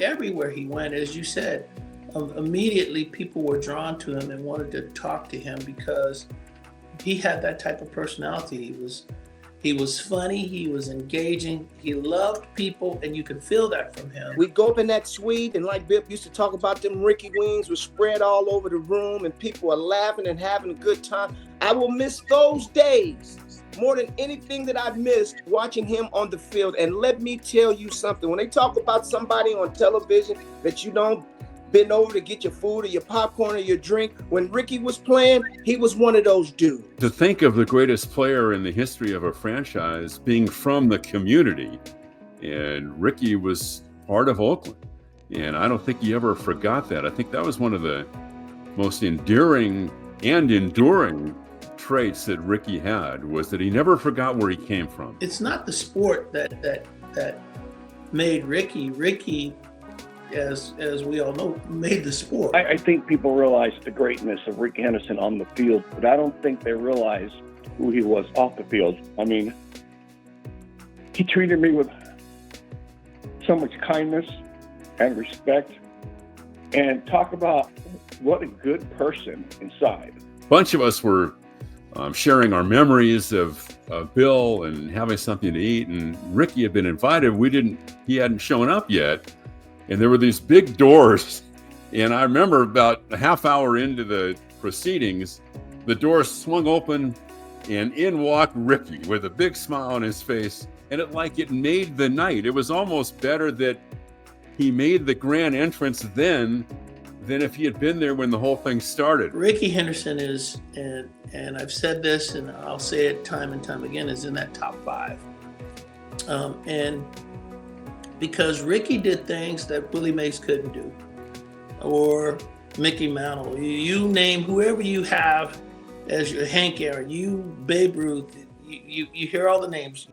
everywhere he went, as you said, immediately people were drawn to him and wanted to talk to him because he had that type of personality. He was funny, he was engaging, he loved people, and you could feel that from him. We'd go up in that suite, and like Bill used to talk about, them Rickey wings were spread all over the room, and people are laughing and having a good time. I will miss those days more than anything that I've missed watching him on the field. And let me tell you something, when they talk about somebody on television that you don't bend over to get your food or your popcorn or your drink, when Rickey was playing, he was one of those dudes. To think of the greatest player in the history of a franchise being from the community, and Rickey was part of Oakland, and I don't think he ever forgot that. I think that was one of the most endearing and enduring traits that Rickey had, was that he never forgot where he came from. It's not the sport that made Rickey. Rickey, as we all know, made the sport. I think people realize the greatness of Rickey Henderson on the field, but I don't think they realize who he was off the field. I mean, he treated me with so much kindness and respect, and talk about what a good person inside. A bunch of us were sharing our memories of Bill and having something to eat, and Rickey had been invited. He hadn't shown up yet. And there were these big doors. And I remember about a half hour into the proceedings, the doors swung open and in walked Rickey with a big smile on his face. And it made the night. It was almost better that he made the grand entrance then than if he had been there when the whole thing started. Rickey Henderson is, and I've said this and I'll say it time and time again, is in that top 5. And because Rickey did things that Willie Mays couldn't do, or Mickey Mantle. You name whoever you have as your Hank Aaron, you Babe Ruth. You hear all the names.